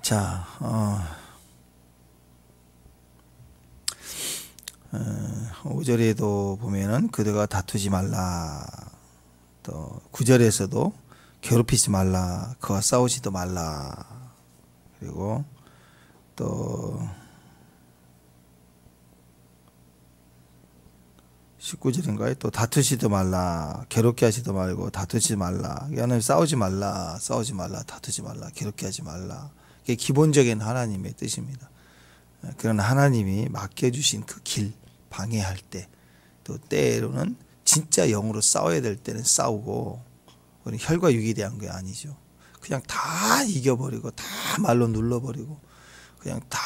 자, 5절에도 보면은 그대가 다투지 말라. 또 9절에서도 괴롭히지 말라. 그와 싸우지도 말라. 그리고 또 19절인가요? 또 다투지도 말라. 괴롭게 하지도 말고 다투지 말라. 하나님 싸우지 말라. 싸우지 말라. 다투지 말라. 괴롭게 하지 말라. 이게 기본적인 하나님의 뜻입니다. 그런 하나님이 맡겨주신 그 길 방해할 때, 또 때로는 진짜 영으로 싸워야 될 때는 싸우고, 우리 혈과 육에 대한 게 아니죠. 그냥 다 이겨버리고 다 말로 눌러버리고 그냥 다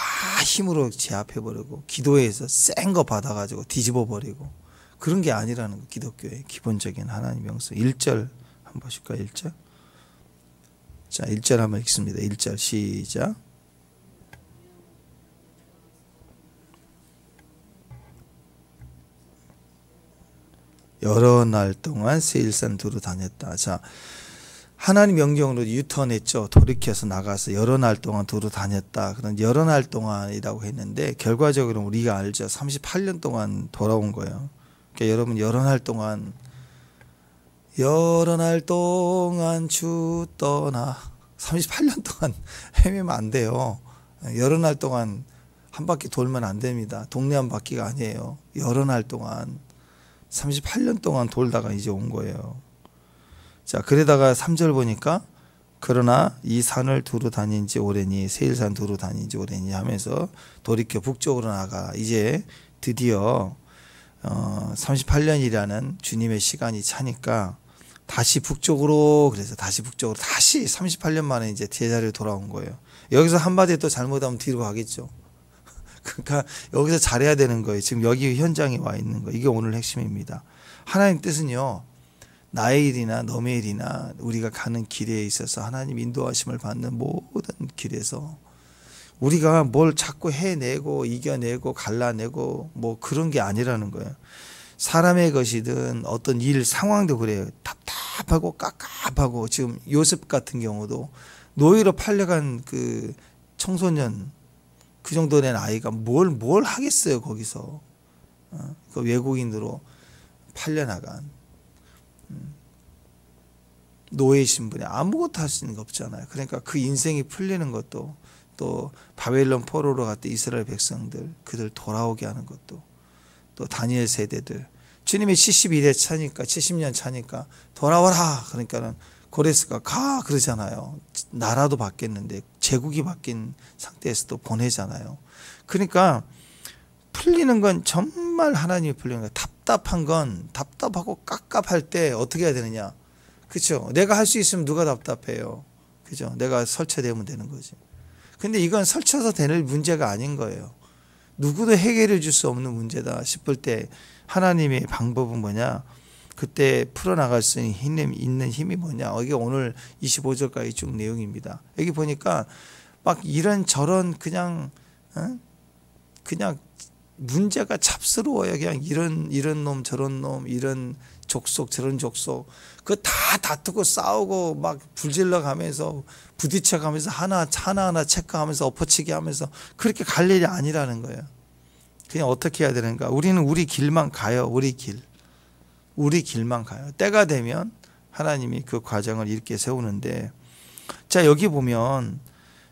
힘으로 제압해버리고 기도해서 센 거 받아가지고 뒤집어버리고 그런 게 아니라는 거. 기독교의 기본적인 하나님 명성. 1절 한번 보실까요? 1절. 자, 1절 한번 읽습니다. 1절 시작. 여러 날 동안 세일산 두루 다녔다. 자, 하나님 명령으로 유턴했죠. 돌이켜서 나가서 여러 날 동안 두루 다녔다. 그런 여러 날 동안이라고 했는데 결과적으로 우리가 알죠. 38년 동안 돌아온 거예요. 그러니까 여러분 여러 날 동안 주 떠나 38년 동안 헤매면 안 돼요. 여러 날 동안 한 바퀴 돌면 안 됩니다. 동네 한 바퀴가 아니에요. 여러 날 동안 38년 동안 돌다가 이제 온 거예요. 자, 그러다가 3절 보니까 그러나 이 산을 두루 다닌 지 오래니, 세일산 두루 다닌 지 오래니 하면서 돌이켜 북쪽으로 나가. 이제 드디어 38년이라는 주님의 시간이 차니까 다시 북쪽으로, 그래서 다시 북쪽으로 다시 38년 만에 이제 제자리로 돌아온 거예요. 여기서 한마디 또 잘못하면 뒤로 가겠죠. 그러니까 여기서 잘해야 되는 거예요. 지금 여기 현장에 와 있는 거. 이게 오늘 핵심입니다. 하나님 뜻은요, 나의 일이나 너의 일이나 우리가 가는 길에 있어서 하나님 인도하심을 받는 모든 길에서 우리가 뭘 자꾸 해내고 이겨내고 갈라내고 뭐 그런 게 아니라는 거예요. 사람의 것이든 어떤 일 상황도 그래요. 답답하고 깝깝하고, 지금 요셉 같은 경우도 노예로 팔려간 그 청소년, 그 정도 된 아이가 뭘 하겠어요. 거기서 그 외국인으로 팔려나간 노예 신분에 아무것도 할 수 있는 게 없잖아요. 그러니까 그 인생이 풀리는 것도, 또 바벨론 포로로 갔던 이스라엘 백성들 그들 돌아오게 하는 것도, 또 다니엘 세대들 주님의 71회 차니까 70년 차니까 돌아와라. 그러니까는 고레스가 가 그러잖아요. 나라도 바뀌었는데 제국이 바뀐 상태에서도 보내잖아요. 그러니까 풀리는 건 정말 하나님이 풀리는 거예요. 답답한 건, 답답하고 깝깝할 때 어떻게 해야 되느냐. 그렇죠. 내가 할 수 있으면 누가 답답해요. 그죠. 내가 설쳐되면 되는 거지. 근데 이건 설쳐서 되는 문제가 아닌 거예요. 누구도 해결해 줄 수 없는 문제다 싶을 때 하나님의 방법은 뭐냐. 그때 풀어나갈 수 있는 힘이 뭐냐. 이게 오늘 25절까지 쭉 내용입니다. 여기 보니까 막 이런저런 그냥 문제가 잡스러워요. 그냥 이런 놈 저런 놈, 이런 족속 저런 족속, 그거 다 다투고 싸우고 막 불질러 가면서 부딪혀 가면서 하나하나 체크하면서 엎어치기 하면서 그렇게 갈 일이 아니라는 거예요. 그냥 어떻게 해야 되는가. 우리는 우리 길만 가요. 우리 길만 가요. 때가 되면 하나님이 그 과정을 이렇게 세우는데, 자, 여기 보면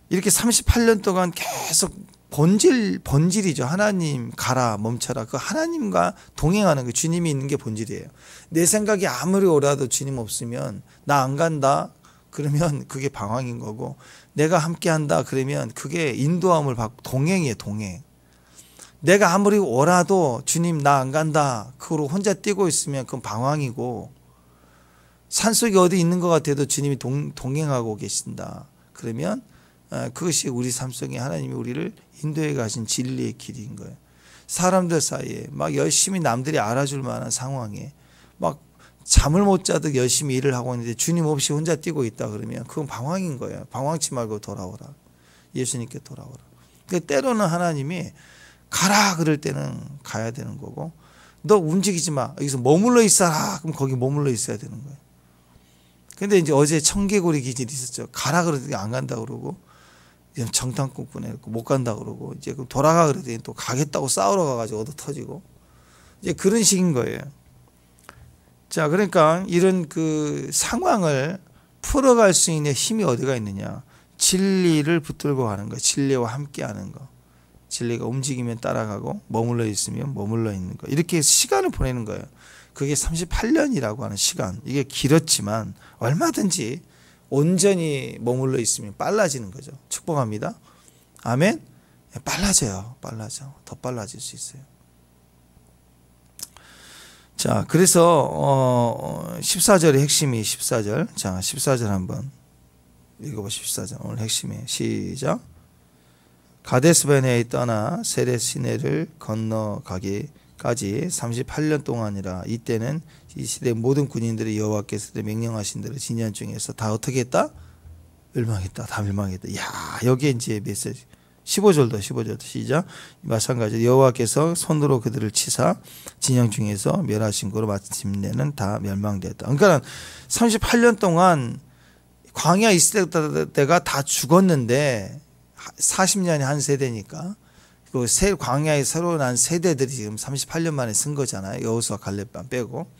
이렇게 38년 동안 계속 본질이죠. 하나님 가라 멈춰라. 그 하나님과 동행하는 거, 주님이 있는 게 본질이에요. 내 생각이 아무리 오라도 주님 없으면 나 안 간다 그러면 그게 방황인 거고, 내가 함께 한다 그러면 그게 인도함을 받고 동행이에요. 동행. 내가 아무리 오라도 주님 나 안 간다 그거로 혼자 뛰고 있으면 그건 방황이고, 산속에 어디 있는 것 같아도 주님이 동행하고 계신다 그러면 그것이 우리 삶 속에 하나님이 우리를 인도해 가신 진리의 길인 거예요. 사람들 사이에 막 열심히 남들이 알아줄 만한 상황에 막 잠을 못 자도 열심히 일을 하고 있는데 주님 없이 혼자 뛰고 있다 그러면 그건 방황인 거예요. 방황치 말고 돌아오라. 예수님께 돌아오라. 그러니까 때로는 하나님이 가라 그럴 때는 가야 되는 거고, 너 움직이지 마. 여기서 머물러 있어라. 그럼 거기 머물러 있어야 되는 거예요. 근데 이제 어제 청개구리 기질이 있었죠. 가라 그러더니 안 간다 그러고, 정탐꾼 보내고 못 간다 그러고 이제 그럼 돌아가 그러더니 또 가겠다고 싸우러 가가지고 얻어 터지고 이제 그런 식인 거예요. 자, 그러니까 이런 그 상황을 풀어갈 수 있는 힘이 어디가 있느냐? 진리를 붙들고 가는 거, 진리와 함께하는 거. 진리가 움직이면 따라가고 머물러 있으면 머물러 있는 거. 이렇게 시간을 보내는 거예요. 그게 38년이라고 하는 시간. 이게 길었지만 얼마든지 온전히 머물러 있으면 빨라지는 거죠. 축복합니다. 아멘. 빨라져요. 빨라져. 더 빨라질 수 있어요. 자, 그래서 14절의 핵심이 14절. 자, 14절 한번 읽어보십시오. 14절 오늘 핵심이에요. 시작. 가데스바네에 떠나 세렛 시내를 건너가기까지 38년 동안이라. 이때는 이 시대 모든 군인들이 여호와께서 명령하신 대로 진연 중에서 다 어떻게 했다? 멸망했다. 다 멸망했다. 야, 여기에 이제 메시지. 15절도 시작. 마찬가지로 여호와께서 손으로 그들을 치사 진영 중에서 멸하신 거로 마침내는 다 멸망되었다. 그러니까 38년 동안 광야 있을 때가 다 죽었는데 40년이 한 세대니까 그 새 광야에 새로 난 세대들이 지금 38년 만에 쓴 거잖아요. 여호수아 갈렙만 빼고.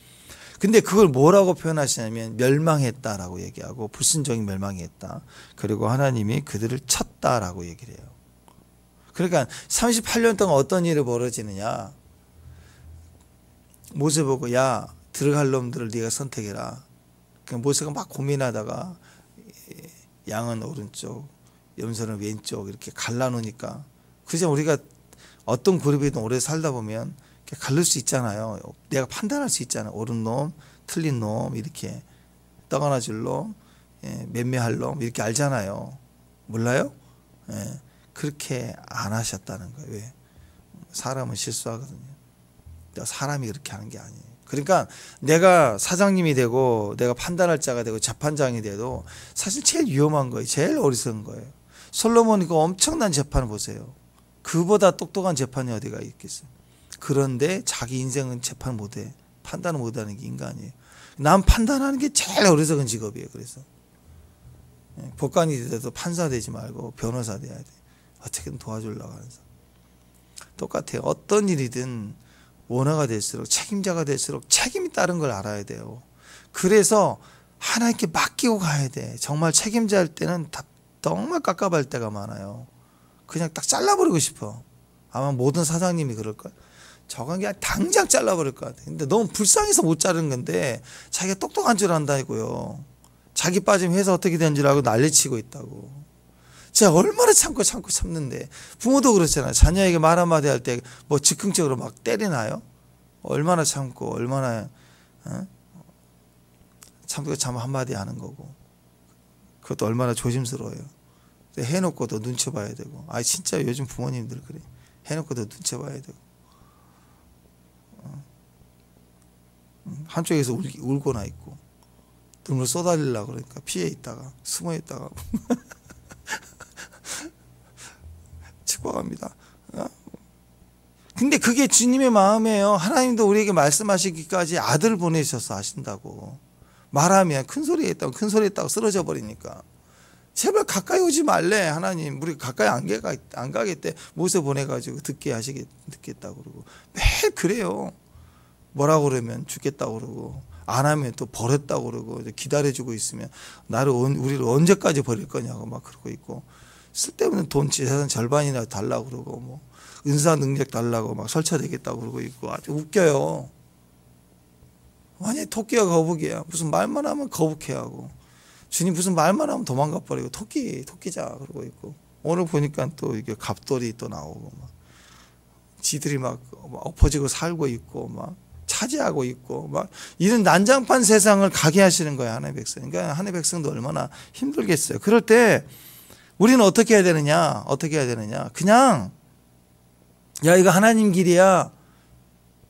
근데 그걸 뭐라고 표현하시냐면 멸망했다라고 얘기하고 불순종이 멸망했다. 그리고 하나님이 그들을 쳤다라고 얘기를 해요. 그러니까 38년 동안 어떤 일이 벌어지느냐. 모세 보고 야 들어갈 놈들을 네가 선택해라. 그러니까 모세가 막 고민하다가 양은 오른쪽 염소는 왼쪽 이렇게 갈라놓으니까 그죠. 우리가 어떤 그룹이든 오래 살다 보면 갈릴 수 있잖아요. 내가 판단할 수 있잖아요. 옳은 놈 틀린 놈 이렇게 떠가나줄 놈 맴매할 놈 이렇게 알잖아요. 몰라요? 그렇게 안 하셨다는 거예요. 왜? 사람은 실수하거든요. 사람이 그렇게 하는 게 아니에요. 그러니까 내가 사장님이 되고 내가 판단할 자가 되고 재판장이 돼도 사실 제일 위험한 거예요. 제일 어리석은 거예요. 솔로몬이 그 엄청난 재판을 보세요. 그보다 똑똑한 재판이 어디가 있겠어요. 그런데 자기 인생은 재판 못해. 판단을 못하는 게 인간이에요. 남 판단하는 게 제일 어리석은 직업이에요. 그래서 법관이 돼도 판사 되지 말고 변호사 돼야 돼. 어떻게든 도와주려고 하는 사람. 똑같아요. 어떤 일이든 원화가 될수록 책임자가 될수록 책임이 따른 걸 알아야 돼요. 그래서 하나님께 맡기고 가야 돼. 정말 책임자일 때는 정말 깝깝할 때가 많아요. 그냥 딱 잘라버리고 싶어. 아마 모든 사장님이 그럴 거야. 저건 그냥 당장 잘라버릴 것 같아. 근데 너무 불쌍해서 못 자르는 건데 자기가 똑똑한 줄 안다고요. 자기 빠지면 회사 어떻게 된 줄 알고 난리치고 있다고. 제가 얼마나 참는데 부모도 그렇잖아요. 자녀에게 말 한마디 할 때 뭐 즉흥적으로 막 때리나요? 얼마나 참고 얼마나 참고 참 한마디 하는 거고 그것도 얼마나 조심스러워요. 해놓고도 눈치 봐야 되고 진짜 요즘 부모님들 그래. 해놓고도 눈치 봐야 되고 한쪽에서 울고나 있고 눈물 쏟아지려고 그러니까 피해 있다가 숨어 있다가 축복합니다. 근데 그게 주님의 마음이에요. 하나님도 우리에게 말씀하시기까지 아들을 보내셔서 하신다고. 말하면 큰 소리 했다고 쓰러져 버리니까. 제발 가까이 오지 말래. 하나님 우리 가까이 안 가겠대. 모세 보내가지고 듣겠다고 그러고 매일 그래요. 뭐라고 그러면 죽겠다고 그러고 안 하면 또 버렸다고 그러고 기다려주고 있으면 우리를 언제까지 버릴 거냐고 막 그러고 있고 쓸데없는 돈 재산 절반이나 달라고 그러고 뭐 은사 능력 달라고 막 설쳐되겠다고 그러고 있고 아주 웃겨요. 완전히 토끼와 거북이야. 무슨 말만 하면 거북해 하고 주님 무슨 말만 하면 도망가 버리고 토끼자 그러고 있고 오늘 보니까 또 이게 갑돌이 또 나오고 막 지들이 막 엎어지고 살고 있고 막 차지하고 있고 막 이런 난장판 세상을 가게 하시는 거예요. 하나님의 백성. 그러니까 하나님의 백성도 얼마나 힘들겠어요. 그럴 때 우리는 어떻게 해야 되느냐? 그냥 야 이거 하나님 길이야.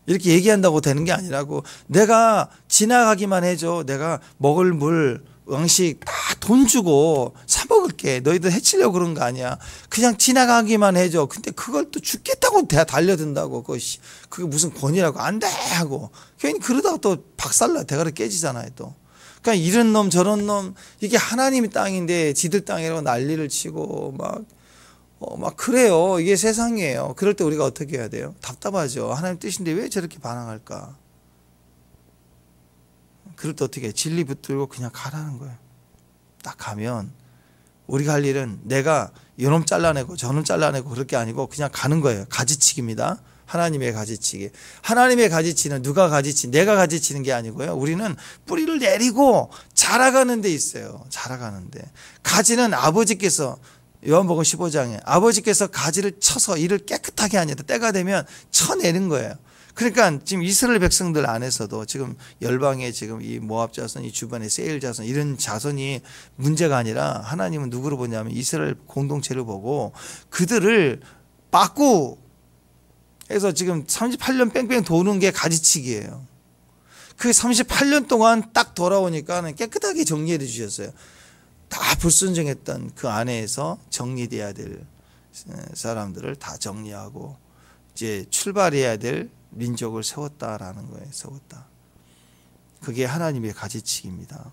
이렇게 얘기한다고 되는 게 아니라고. 내가 지나가기만 해줘. 내가 먹을 물, 음식 다 돈 주고 사 먹을게. 너희들 해치려고 그런 거 아니야. 그냥 지나가기만 해줘. 근데 그걸 또 죽겠다고 달려든다고. 그게 무슨 권위라고 안 돼 하고. 괜히 그러다가 또 박살나 대가리 깨지잖아요 또. 그러니까 이런 놈 저런 놈 이게 하나님의 땅인데 지들 땅이라고 난리를 치고 막 막 그래요. 이게 세상이에요. 그럴 때 우리가 어떻게 해야 돼요? 답답하죠. 하나님 뜻인데 왜 저렇게 반항할까? 그럴 때 어떻게 해? 진리 붙들고 그냥 가라는 거예요. 딱 가면 우리가 할 일은 내가 이놈 잘라내고 저놈 잘라내고 그럴 게 아니고 그냥 가는 거예요. 가지치기입니다. 하나님의 가지치기. 하나님의 가지치는 누가 가지치? 내가 가지치는 게 아니고요. 우리는 뿌리를 내리고 자라가는 데 있어요. 자라가는데. 가지는 아버지께서 요한복음 15장에 아버지께서 가지를 쳐서 이를 깨끗하게 하니까 때가 되면 쳐내는 거예요. 그러니까 지금 이스라엘 백성들 안에서도 지금 열방의 지금 이 모압 자손, 이 주변의 세일 자손 이런 자손이 문제가 아니라 하나님은 누구로 보냐면 이스라엘 공동체를 보고 그들을 빠꾸 해서 지금 38년 뺑뺑 도는 게 가지치기예요. 그 38년 동안 딱 돌아오니까 깨끗하게 정리해 주셨어요. 다 불순종했던 그 안에서 정리돼야 될 사람들을 다 정리하고 이제 출발해야 될 민족을 세웠다라는 거예요. 세웠다. 그게 하나님의 가지치기입니다.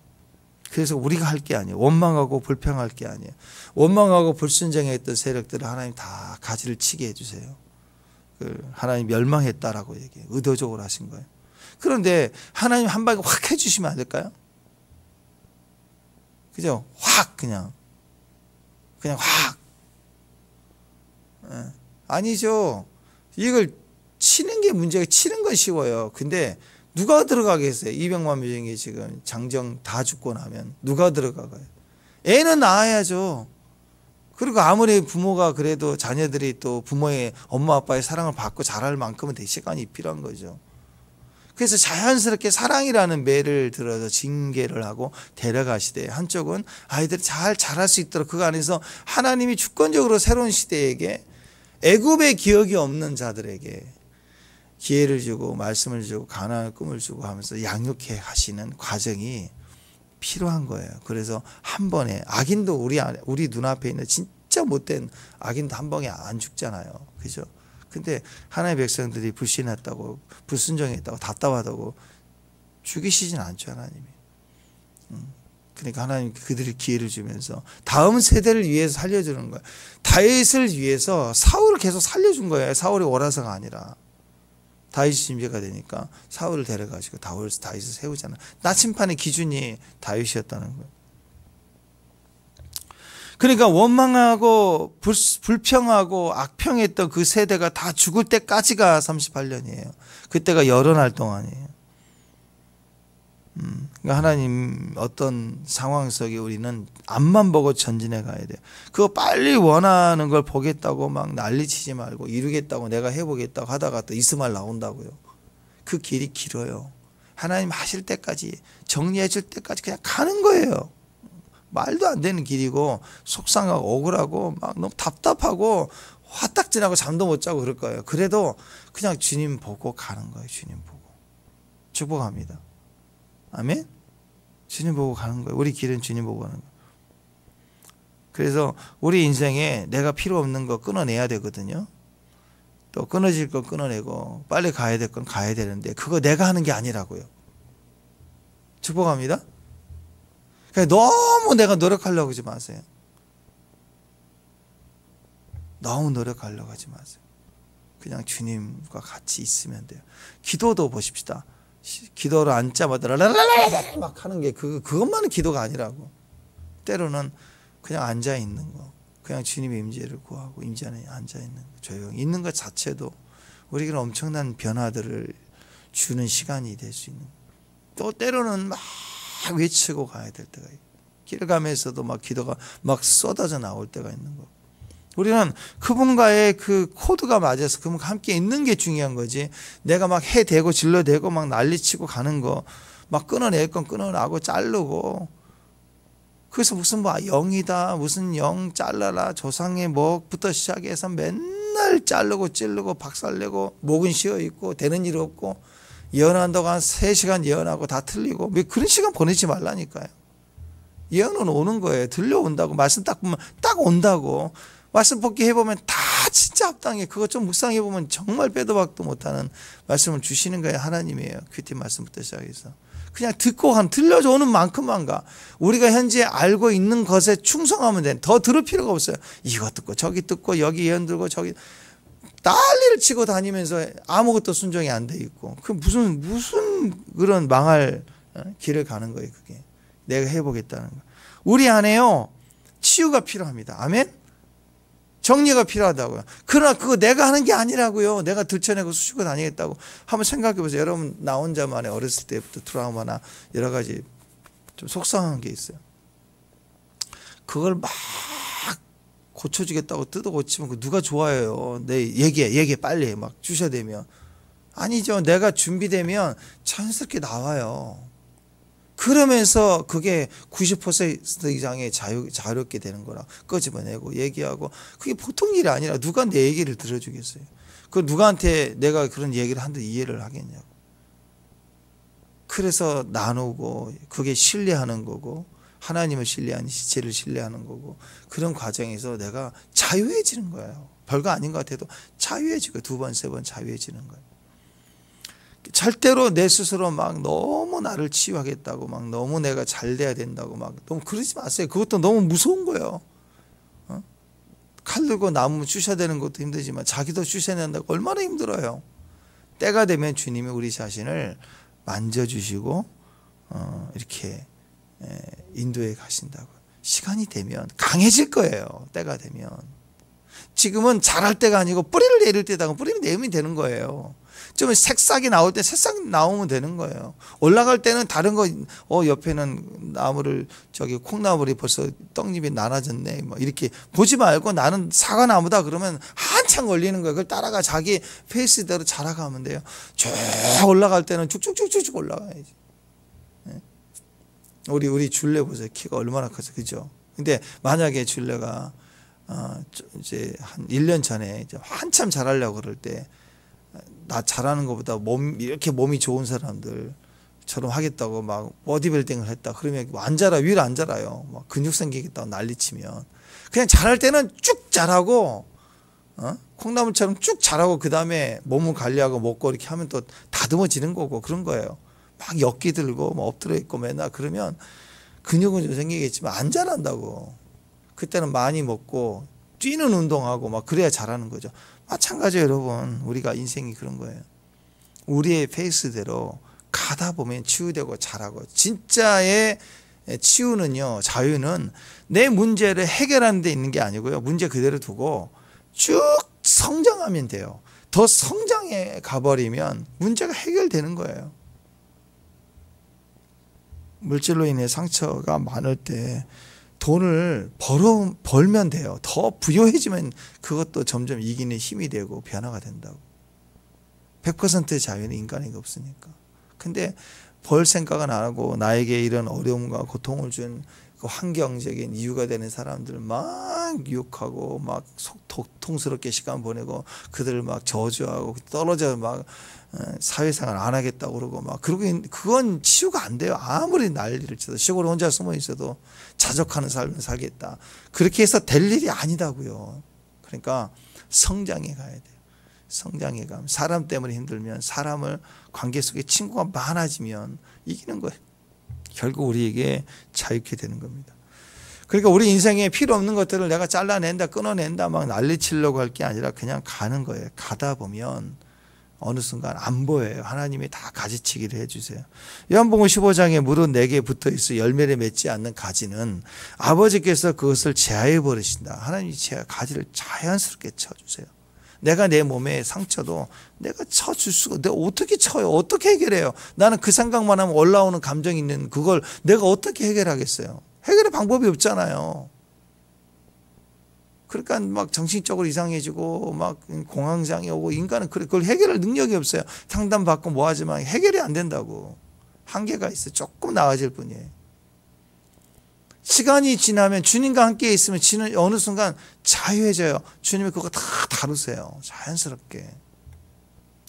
그래서 우리가 할 게 아니에요. 원망하고 불평할 게 아니에요. 원망하고 불순종했던 세력들을 하나님 다 가지를 치게 해주세요. 하나님 멸망했다라고 얘기해요. 의도적으로 하신 거예요. 그런데 하나님 한 방에 확 해주시면 안 될까요? 그죠? 확 그냥 확. 아니죠. 이걸 치는 게 문제가 치는 건 쉬워요. 근데 누가 들어가겠어요? 200만 명이 지금 장정 다 죽고 나면 누가 들어가가요? 애는 낳아야죠. 그리고 아무리 부모가 그래도 자녀들이 또 부모의 엄마 아빠의 사랑을 받고 자랄 만큼은 될 시간이 필요한 거죠. 그래서 자연스럽게 사랑이라는 매를 들어서 징계를 하고 데려가시되 한쪽은 아이들이 잘 자랄 수 있도록 그 안에서 하나님이 주권적으로 새로운 시대에게 애굽의 기억이 없는 자들에게 기회를 주고 말씀을 주고 가나안의 꿈을 주고 하면서 양육해 하시는 과정이 필요한 거예요. 그래서 한 번에 악인도 우리 눈앞에 있는 진짜 못된 악인도 한 방에 안 죽잖아요. 그죠? 근데 하나님의 백성들이 불신했다고 불순종했다고 답답하다고 죽이시진 않죠. 하나님이. 그러니까 하나님 그들이 기회를 주면서 다음 세대를 위해서 살려주는 거예요. 다윗을 위해서 사울을 계속 살려준 거예요. 사울이 옳아서가 아니라. 다윗이 준비가 되니까 사울을 데려가지고 다윗을 세우잖아요. 나침판의 기준이 다윗이었다는 거예요. 그러니까 원망하고 불평하고 악평했던 그 세대가 다 죽을 때까지가 38년이에요. 그때가 여러 날 동안이에요. 그러니까 하나님 어떤 상황 속에 우리는 앞만 보고 전진해 가야 돼요. 그거 빨리 원하는 걸 보겠다고 막 난리치지 말고 이루겠다고 내가 해보겠다고 하다가 또 이스마엘 나온다고요. 그 길이 길어요. 하나님 하실 때까지 정리해 줄 때까지 그냥 가는 거예요. 말도 안 되는 길이고 속상하고 억울하고 막 너무 답답하고 화딱지나고 잠도 못 자고 그럴 거예요. 그래도 그냥 주님 보고 가는 거예요. 주님 보고. 축복합니다. 아멘? 주님 보고 가는 거예요. 우리 길은 주님 보고 가는 거예요. 그래서 우리 인생에 내가 필요 없는 거 끊어내야 되거든요. 또 끊어질 건 끊어내고 빨리 가야 될 건 가야 되는데 그거 내가 하는 게 아니라고요. 축복합니다. 그러니까 너무 내가 노력하려고 하지 마세요. 너무 노력하려고 하지 마세요. 그냥 주님과 같이 있으면 돼요. 기도도 보십시다. 기도를 앉자마자 라라라라 막 하는 게 그것만은 기도가 아니라고. 때로는 그냥 앉아 있는 거, 그냥 주님의 임재를 구하고 임재 안에 앉아 있는 거, 조용히 있는 것 자체도 우리에게는 엄청난 변화들을 주는 시간이 될 수 있는. 또 때로는 막 외치고 가야 될 때가 있고, 길 가면서도 막 기도가 막 쏟아져 나올 때가 있는 거. 우리는 그분과의 그 코드가 맞아서 그분과 함께 있는 게 중요한 거지. 내가 막 해대고 질러대고 막 난리치고 가는 거, 막 끊어낼 건 끊어나고 자르고. 그래서 무슨 뭐 영이다, 무슨 영 잘라라, 조상의 목부터 시작해서 맨날 자르고 찌르고 박살내고 목은 쉬어 있고 되는 일 없고 예언한다고 한 3시간 예언하고 다 틀리고 왜 그런 시간 보내지 말라니까요. 예언은 오는 거예요. 들려온다고. 말씀 딱 보면 딱 온다고. 말씀 복기 해보면 다 진짜 합당해. 그거 좀 묵상해보면 정말 빼도 박도 못하는 말씀을 주시는 거예요. 하나님이에요. 큐티 말씀부터 시작해서. 그냥 들려져 오는 만큼만 가. 우리가 현재 알고 있는 것에 충성하면 돼. 더 들을 필요가 없어요. 이거 듣고 저기 듣고 여기 예언 들고 저기 난리를 치고 다니면서 아무것도 순종이 안 돼 있고 그 무슨 그런 망할 길을 가는 거예요. 그게 내가 해보겠다는 거. 우리 안에요 치유가 필요합니다. 아멘. 정리가 필요하다고요. 그러나 그거 내가 하는 게 아니라고요. 내가 들춰내고 쑤시고 다니겠다고. 한번 생각해 보세요. 여러분 나 혼자만의 어렸을 때부터 트라우마나 여러 가지 좀 속상한 게 있어요. 그걸 막 고쳐주겠다고 뜯어 고치면 누가 좋아해요. 내 얘기해 빨리 막 주셔대면. 아니죠. 내가 준비되면 자연스럽게 나와요. 그러면서 그게 90% 이상의 자유롭게 되는 거라. 끄집어내고 얘기하고 그게 보통 일이 아니라 누가 내 얘기를 들어주겠어요. 그 누구한테 내가 그런 얘기를 하는데 이해를 하겠냐고. 그래서 나누고 그게 신뢰하는 거고 하나님을 신뢰하는 지체를 신뢰하는 거고 그런 과정에서 내가 자유해지는 거예요. 별거 아닌 것 같아도 자유해지고 2번, 3번 자유해지는 거예요. 절대로 내 스스로 막 너무 나를 치유하겠다고 막 너무 내가 잘 돼야 된다고 막 너무 그러지 마세요. 그것도 너무 무서운 거예요. 칼 들고 나무 주셔야 되는 것도 힘들지만 자기도 주셔야 된다고 얼마나 힘들어요. 때가 되면 주님이 우리 자신을 만져주시고 이렇게 인도해 가신다고. 시간이 되면 강해질 거예요. 때가 되면. 지금은 잘할 때가 아니고 뿌리를 내릴 때다. 뿌리를 내면 되는 거예요. 좀 새싹이 나올 때 새싹이 나오면 되는 거예요. 올라갈 때는 다른 거 옆에는 나무를 저기 콩나물이 벌써 떡잎이 나눠졌네 뭐 이렇게 보지 말고 나는 사과나무다 그러면 한참 걸리는 거예요. 그걸 따라가 자기 페이스대로 자라가면 돼요. 쭉 올라갈 때는 쭉쭉쭉쭉 올라가야지. 우리 줄레 보세요. 키가 얼마나 커서 그죠? 근데 만약에 줄레가 이제 한 1년 전에 이제 한참 자라려고 그럴 때 나 잘하는 것보다 이렇게 몸이 좋은 사람들처럼 하겠다고 막 보디빌딩을 했다. 그러면 안 자라, 위로 안 자라요. 막 근육 생기겠다고 난리치면. 그냥 잘할 때는 쭉 자라고, 콩나물처럼 쭉 자라고 그 다음에 몸을 관리하고 먹고 이렇게 하면 또 다듬어지는 거고 그런 거예요. 막 엮기 들고 뭐 엎드려 있고 맨날 그러면 근육은 좀 생기겠지만 안 자란다고. 그때는 많이 먹고 뛰는 운동하고 막 그래야 잘하는 거죠. 마찬가지예요, 여러분. 우리가 인생이 그런 거예요. 우리의 페이스대로 가다 보면 치유되고 잘하고 진짜의 치유는요, 자유는 내 문제를 해결하는 데 있는 게 아니고요. 문제 그대로 두고 쭉 성장하면 돼요. 더 성장해 가버리면 문제가 해결되는 거예요. 물질로 인해 상처가 많을 때 돈을 벌면 돼요. 더 부유해지면 그것도 점점 이기는 힘이 되고 변화가 된다고. 100%의 자유는 인간에게 없으니까. 근데 벌 생각은 안 하고 나에게 이런 어려움과 고통을 준 그 환경적인 이유가 되는 사람들 막 유혹하고 막 고통스럽게 시간 보내고 그들을 막 저주하고 떨어져 막 사회생활 안 하겠다고 그러고 막 그건 치유가 안 돼요. 아무리 난리를 쳐도 시골에 혼자 숨어 있어도 자족하는 삶을 살겠다. 그렇게 해서 될 일이 아니다고요. 그러니까 성장해 가야 돼요. 성장해 가면 사람 때문에 힘들면 사람을 관계 속에 친구가 많아지면 이기는 거예요. 결국 우리에게 자유케 되는 겁니다. 그러니까 우리 인생에 필요 없는 것들을 내가 잘라낸다 끊어낸다 막 난리치려고 할 게 아니라 그냥 가는 거예요. 가다 보면 어느 순간 안 보여요. 하나님이 다 가지치기를 해주세요. 요한복음 15장에 무릇 내게 붙어있어 열매를 맺지 않는 가지는 아버지께서 그것을 제하여 버리신다. 하나님이 가지를 자연스럽게 쳐주세요. 내가 내 몸에 상처도 내가 쳐줄 수가, 내가 어떻게 쳐요? 어떻게 해결해요? 나는 그 생각만 하면 올라오는 감정이 있는 그걸 내가 어떻게 해결하겠어요? 해결의 방법이 없잖아요. 그러니까 막 정신적으로 이상해지고 막 공황장애 오고 인간은 그걸 해결할 능력이 없어요. 상담받고 뭐 하지만 해결이 안 된다고. 한계가 있어요. 조금 나아질 뿐이에요. 시간이 지나면 주님과 함께 있으면 어느 순간 자유해져요. 주님이 그거 다 다루세요. 자연스럽게.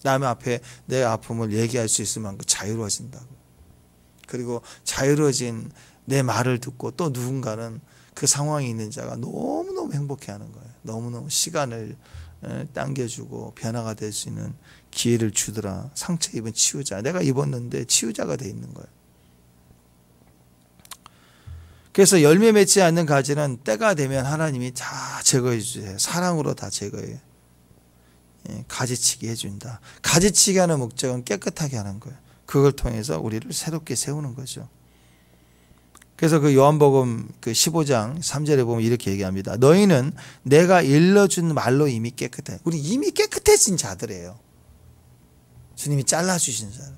남의 앞에 내 아픔을 얘기할 수 있을 만큼 자유로워진다고. 그리고 자유로워진 내 말을 듣고 또 누군가는 그 상황에 있는 자가 너무너무 행복해하는 거예요. 너무너무 시간을 당겨주고 변화가 될 수 있는 기회를 주더라. 상처 입은 치유자. 내가 입었는데 치유자가 돼 있는 거예요. 그래서 열매 맺지 않는 가지는 때가 되면 하나님이 다 제거해 주세요. 사랑으로 다 제거해요. 가지치기 해준다. 가지치기 하는 목적은 깨끗하게 하는 거예요. 그걸 통해서 우리를 새롭게 세우는 거죠. 그래서 그 요한복음 그 15장 3절에 보면 이렇게 얘기합니다. 너희는 내가 일러준 말로 이미 깨끗해. 우리 이미 깨끗해진 자들이에요. 주님이 잘라주신 자들.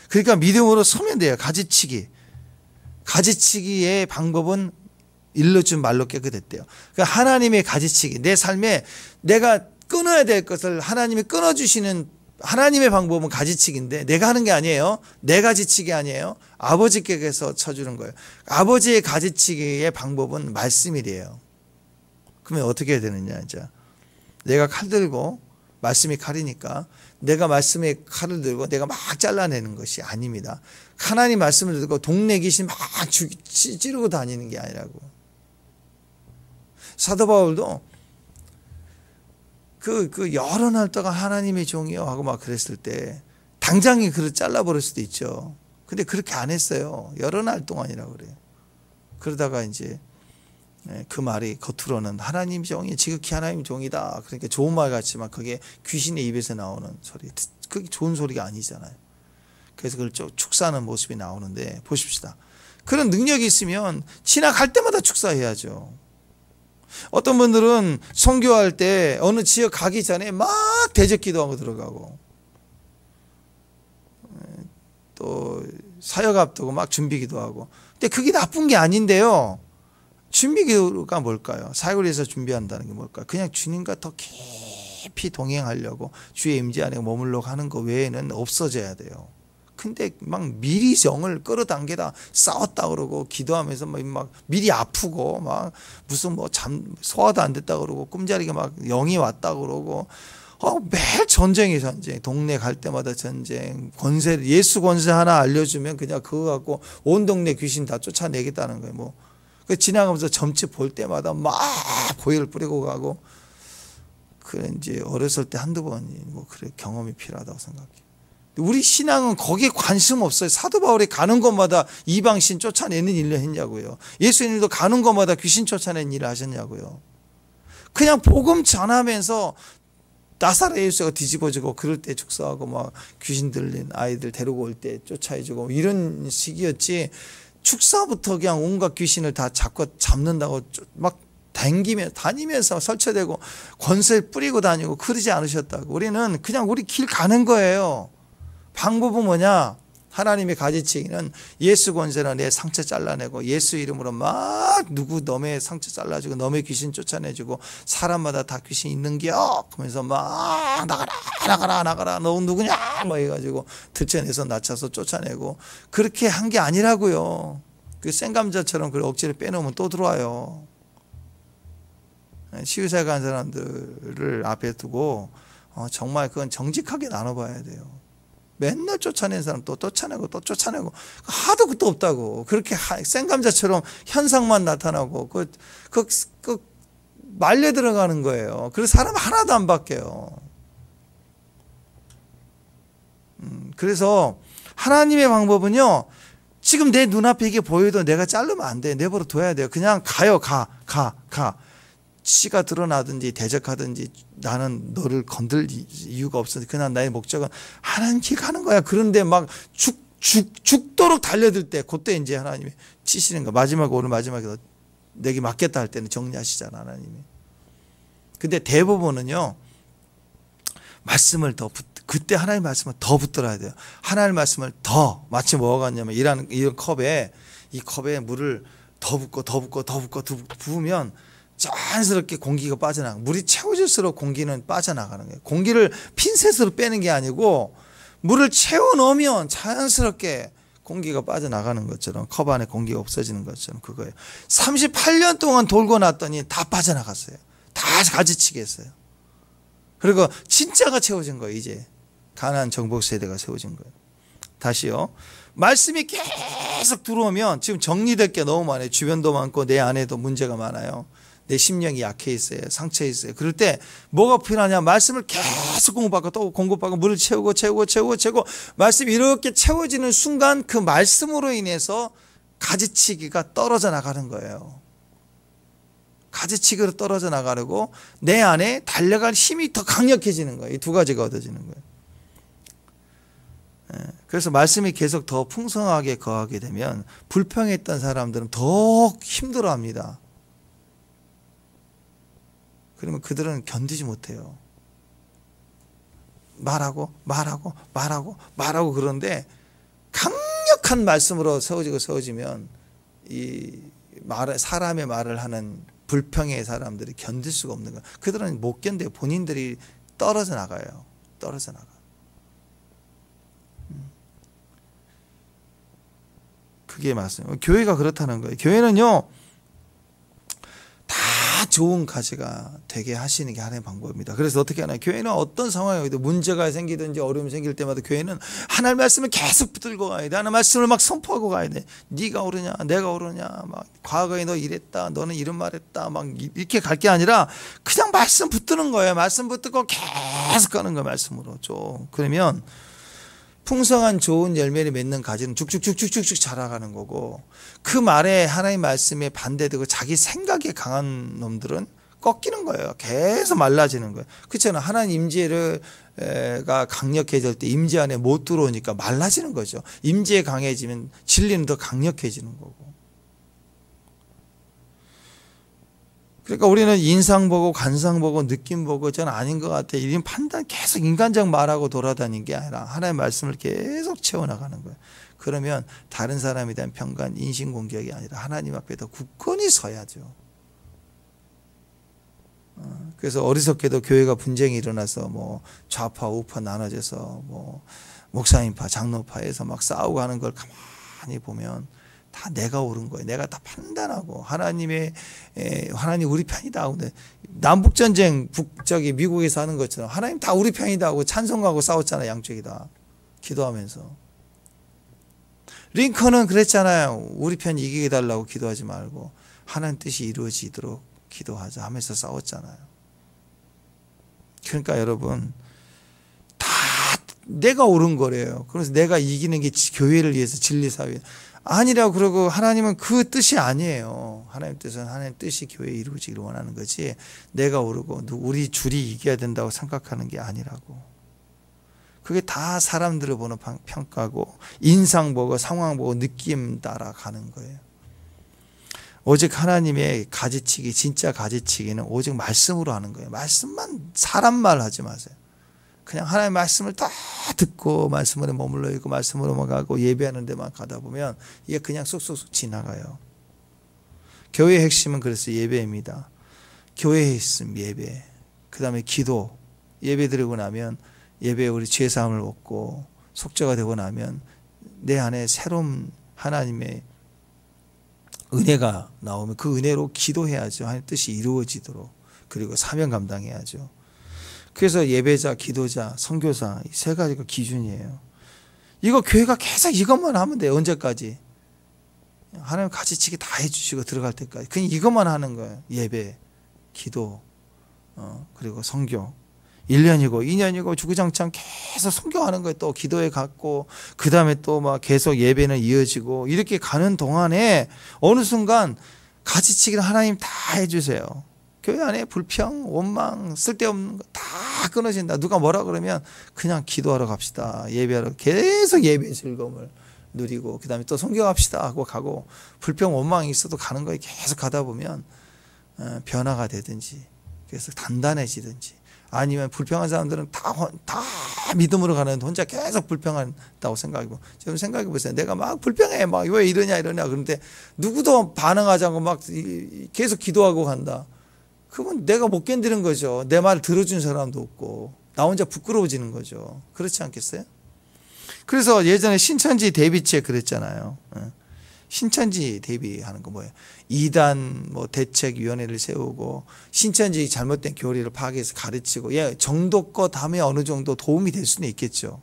그러니까 믿음으로 서면 돼요. 가지치기의 방법은 일러준 말로 깨끗했대요. 그러니까 하나님의 가지치기, 내 삶에 내가 끊어야 될 것을 하나님이 끊어주시는 하나님의 방법은 가지치기인데 내가 하는 게 아니에요. 내 가지치기 아니에요. 아버지께서 쳐주는 거예요. 아버지의 가지치기의 방법은 말씀이래요. 그러면 어떻게 해야 되느냐 이제 내가 칼 들고 말씀이 칼이니까 내가 말씀의 칼을 들고 내가 막 잘라내는 것이 아닙니다. 하나님 말씀을 듣고 동네 귀신 막 찌르고 다니는 게 아니라고. 사도 바울도 그 여러 날 동안 하나님의 종이요 하고 막 그랬을 때 당장에 그를 잘라버릴 수도 있죠. 근데 그렇게 안 했어요. 여러 날 동안이라고 그래요. 그러다가 이제 그 말이 겉으로는 하나님 종이 지극히 하나님 종이다. 그러니까 좋은 말 같지만 그게 귀신의 입에서 나오는 소리. 그게 좋은 소리가 아니잖아요. 그래서 그걸 축사하는 모습이 나오는데 보십시다. 그런 능력이 있으면 지나갈 때마다 축사해야죠. 어떤 분들은 선교할 때 어느 지역 가기 전에 막 대적 기도하고 들어가고 또 사역 앞두고 막 준비 기도하고 근데 그게 나쁜 게 아닌데요. 준비 기도가 뭘까요? 사역을 위해서 준비한다는 게 뭘까요? 그냥 주님과 더 깊이 동행하려고 주의 임재 안에 머물러 하는 거 외에는 없어져야 돼요. 근데 막 미리 정을 끌어당기다 싸웠다 그러고 기도하면서 막 미리 아프고 막 무슨 뭐 소화도 안 됐다 그러고 꿈자리가 막 영이 왔다 그러고 매일 전쟁이 전쟁. 동네 갈 때마다 전쟁. 권세 예수 권세 하나 알려주면 그냥 그거 갖고 온 동네 귀신 다 쫓아내겠다는 거예요. 뭐 그 지나가면서 점집 볼 때마다 막 고열을 뿌리고 가고 그 이제 어렸을 때 한두 번이 뭐 그래 경험이 필요하다고 생각해요. 우리 신앙은 거기에 관심 없어요. 사도 바울이 가는 곳마다 이방신 쫓아내는 일을 했냐고요. 예수님도 가는 곳마다 귀신 쫓아내는 일을 하셨냐고요. 그냥 복음 전하면서 나사렛 예수가 뒤집어지고 그럴 때 축사하고 막 귀신 들린 아이들 데리고 올 때 쫓아해주고 이런 식이었지. 축사부터 그냥 온갖 귀신을 다 잡는다고 막 다니면서 설치되고 권세 뿌리고 다니고 그러지 않으셨다고. 우리는 그냥 우리 길 가는 거예요. 방법은 뭐냐? 하나님의 가지치기는 예수 권세로 내 상처 잘라내고 예수 이름으로 막 누구 너의 상처 잘라주고 너의 귀신 쫓아내주고 사람마다 다 귀신 있는겨 그러면서 막 나가라 너 누구냐 뭐 해가지고 들쳐내서 낮춰서 쫓아내고 그렇게 한 게 아니라고요. 그 생감자처럼 그걸 억지로 빼놓으면 또 들어와요. 시위사에 간 사람들을 앞에 두고 정말 그건 정직하게 나눠봐야 돼요. 맨날 쫓아낸 사람 또 쫓아내고 또 쫓아내고 하도 끝도 없다고. 그렇게 생감자처럼 현상만 나타나고 그 말려 들어가는 거예요. 그래서 사람 하나도 안 바뀌어요. 그래서 하나님의 방법은요. 지금 내 눈앞에 이게 보여도 내가 자르면 안 돼. 내버려 둬야 돼요. 그냥 가요. 가. 씨가 드러나든지 대적하든지 나는 너를 건들 이유가 없어서 그냥 나의 목적은 하나님 길 가는 거야. 그런데 막 죽도록 달려들 때 그때 이제 하나님이 치시는 거. 오늘 마지막에 내게 맡겠다 할 때는 정리하시잖아 하나님이. 근데 대부분은요. 말씀을 그때 하나님 말씀을 더 붙들어야 돼요. 하나님 말씀을 더 마치 뭐가 같냐면 이런 컵에 이 컵에 물을 더 붓고 부으면 자연스럽게 공기가 빠져나가. 물이 채워질수록 공기는 빠져나가는 거예요. 공기를 핀셋으로 빼는 게 아니고 물을 채워 넣으면 자연스럽게 공기가 빠져나가는 것처럼 컵 안에 공기가 없어지는 것처럼 그거예요. 38년 동안 돌고 났더니 다 빠져나갔어요. 다 가지치기 했어요. 그리고 진짜가 채워진 거예요. 이제 가나안 정복 세대가 세워진 거예요. 다시요. 말씀이 계속 들어오면 지금 정리될 게 너무 많아요. 주변도 많고 내 안에도 문제가 많아요. 내 심령이 약해 있어요. 상처 있어요. 그럴 때 뭐가 필요하냐? 말씀을 계속 공급받고 또 공급받고 물을 채우고 말씀이 이렇게 채워지는 순간 그 말씀으로 인해서 가지치기가 떨어져 나가는 거예요. 가지치기로 떨어져 나가려고 내 안에 달려갈 힘이 더 강력해지는 거예요. 이 두 가지가 얻어지는 거예요. 그래서 말씀이 계속 더 풍성하게 거하게 되면 불평했던 사람들은 더 힘들어합니다. 그러면 그들은 견디지 못해요. 말하고 그러는데 강력한 말씀으로 세워지면 이 사람의 말을 하는 불평의 사람들이 견딜 수가 없는 거예요. 그들은 못 견뎌요. 본인들이 떨어져 나가요. 떨어져 나가. 그게 맞습니다. 교회가 그렇다는 거예요. 교회는요, 다 좋은 가지가 되게 하시는 게 하나의 방법입니다. 그래서 어떻게 하나요? 교회는 어떤 상황에도 문제가 생기든지 어려움이 생길 때마다 교회는 하나님의 말씀을 계속 붙들고 가야 돼. 하나님의 말씀을 막 선포하고 가야 돼. 네가 옳으냐, 내가 옳으냐, 막 과거에 너 이랬다, 너는 이런 말했다, 막 이렇게 갈 게 아니라 그냥 말씀 붙드는 거예요. 말씀 붙들고 계속 가는 거예요. 말씀으로 좀. 그러면 풍성한 좋은 열매를 맺는 가지는 쭉쭉쭉쭉쭉 자라가는 거고, 그 말에 하나님 말씀에 반대되고 자기 생각에 강한 놈들은 꺾이는 거예요. 계속 말라지는 거예요. 그렇잖아요. 하나님 임재가 강력해질 때 임재 안에 못 들어오니까 말라지는 거죠. 임재에 강해지면 진리는 더 강력해지는 거고. 그러니까 우리는 인상 보고 관상 보고 느낌 보고 저는 아닌 것 같아, 이런 판단 계속 인간적 말하고 돌아다니는 게 아니라 하나님의 말씀을 계속 채워나가는 거예요. 그러면 다른 사람에 대한 평간, 인신공격이 아니라 하나님 앞에 더 굳건히 서야죠. 그래서 어리석게도 교회가 분쟁이 일어나서 뭐 좌파 우파 나눠져서 뭐 목사님파 장로파에서 막 싸우고 하는 걸 가만히 보면 다 내가 옳은 거예요. 내가 다 판단하고 하나님 우리 편이다 하고, 남북전쟁 저기 미국에서 하는 것처럼 하나님 다 우리 편이다 하고 찬송하고 싸웠잖아요. 양쪽이 다 기도하면서. 링컨은 그랬잖아요. 우리 편 이기게 달라고 기도하지 말고 하나님 뜻이 이루어지도록 기도하자 하면서 싸웠잖아요. 그러니까 여러분, 다 내가 옳은 거래요. 그래서 내가 이기는 게 교회를 위해서, 진리사회 아니라고 그러고, 하나님은 그 뜻이 아니에요. 하나님 뜻은 하나님 뜻이 교회에 이루어지기를 원하는 거지, 내가 오르고 우리 줄이 이겨야 된다고 생각하는 게 아니라고. 그게 다 사람들을 보는 평가고, 인상 보고 상황 보고 느낌 따라 가는 거예요. 오직 하나님의 가지치기, 진짜 가지치기는 오직 말씀으로 하는 거예요. 말씀만, 사람 말 하지 마세요. 그냥 하나님의 말씀을 다 듣고 말씀으로 머물러 있고 말씀으로만 가고 예배하는 데만 가다 보면 이게 그냥 쏙쏙 지나가요. 교회의 핵심은 그래서 예배입니다. 교회의 핵심 예배, 그 다음에 기도. 예배 드리고 나면, 예배에 우리 죄사함을 얻고 속죄가 되고 나면 내 안에 새로운 하나님의 은혜가 나오면 그 은혜로 기도해야죠. 하나님 뜻이 이루어지도록. 그리고 사명 감당해야죠. 그래서 예배자, 기도자, 선교사, 이 세 가지가 기준이에요. 이거 교회가 계속 이것만 하면 돼요. 언제까지? 하나님 가지치기 다 해주시고 들어갈 때까지 그냥 이것만 하는 거예요. 예배, 기도, 그리고 선교. 1년이고 2년이고 주구장창 계속 선교하는 거예요. 또 기도에 갔고, 그 다음에 또 막 계속 예배는 이어지고, 이렇게 가는 동안에 어느 순간 가지치기를 하나님 다 해주세요. 교회 안에 불평, 원망, 쓸데없는 거 다 끊어진다. 누가 뭐라 그러면 그냥 기도하러 갑시다. 예배하러 계속 예배의 즐거움을 누리고, 그 다음에 또 선교합시다 하고 가고, 불평, 원망이 있어도 가는 거에 계속 가다 보면 변화가 되든지, 그래서 단단해지든지, 아니면 불평한 사람들은 다 믿음으로 가는데 혼자 계속 불평한다고 생각하고, 지금 생각해 보세요. 내가 막 불평해, 막 왜 이러냐 그런데 누구도 반응하지 않고 막 계속 기도하고 간다. 그건 내가 못 견디는 거죠. 내 말을 들어준 사람도 없고 나 혼자 부끄러워지는 거죠. 그렇지 않겠어요? 그래서 예전에 신천지 대비책 그랬잖아요. 신천지 대비하는 거 뭐예요? 2단 뭐 대책위원회를 세우고 신천지 잘못된 교리를 파악해서 가르치고, 정도껏 하면 어느 정도 도움이 될 수는 있겠죠.